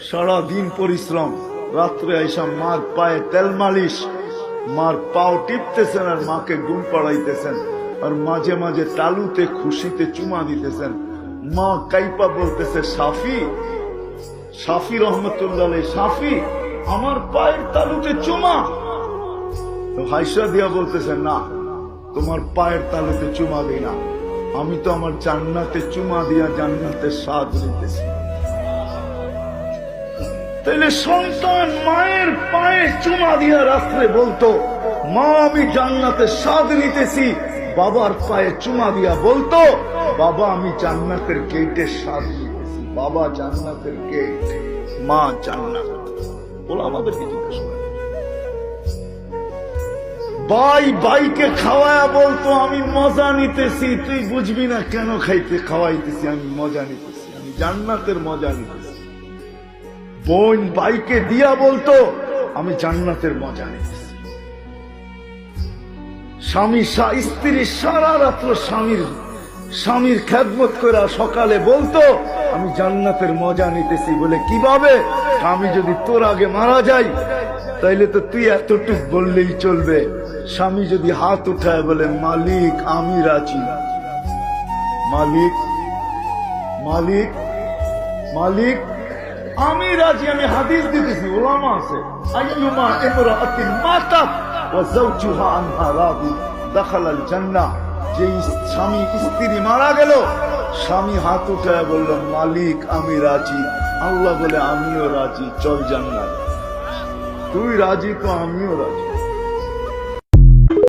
সারাদিন পরিশ্রম, রাত্রে আইসা মার পায়ে তেল মালিশ, মার পাও টিপতেছেন আর মাকে ঘুম পাড়াইতেছেন, আর মাঝে মাঝে তালুতে খুশিতে চুমা দিতেছেন। মা কাইপা বলতেছে, সাফি, সাফি রহমতুল্লাহ, সাফি আমার পায়ের তালুতে চুমা। তো হাইসা দিয়া বলতেছে, না তোমার পায়ের তালুতে চুমা দিই না, আমি তো আমার জান্নাতে চুমা দিয়া জান্নাতের স্বাদ নিতেছি। তাইলে সন্তান মায়ের পায়ে চুমা দিয়া রাত্রে বলতো, মা আমি জান্নাতের স্বাদ নিতেছি। বাবার পায়ে চুমা দিয়া বলতো, বাবা আমি জান্নাতের গেটের স্বাদ নিতেছি। বাবা জান্নাতের গেট, মা জান্নাত। বলো আমাদেরকে জিজ্ঞাসা করে। ভাই ভাইকে খাওয়ায়া বলতো, আমি মজা নিতেছি। তুই বুঝবি না কেন খাওয়াইতেছি, আমি মজা নিতেছি, আমি জান্নাতের মজা নিতেছি। বোন ভাইকে দিয়া বলতো, আমি জান্নাতের মজা নিতেছি। স্বামী স্ত্রী সারা রাত্র স্বামীর খেদমত করে সকালে বলতো, আমি জান্নাতের মজা নিতেছি। বলে কিভাবে? আমি যদি তোর আগে মারা যাই তাইলে তো তুই এতটুক বললেই চলবে। স্বামী যদি হাত উঠায় বলে, মালিক আমি রাজি, মালিক মালিক মালিক আমি রাজি, আমি হাদিস দিতেছি, ওলামা আছে, আইয়ুমা ইমরাআতিন মাতাত ওয়া যাওজুহা আনহা রাদি দাখালাল জান্নাহ। যে স্বামী স্ত্রী মারা গেল, স্বামী হাত উঠায় বলল, মালিক আমি রাজি, আল্লাহ বলে আমিও রাজি, চল জান্নাত। তুই রাজি তো আমিও রাজি।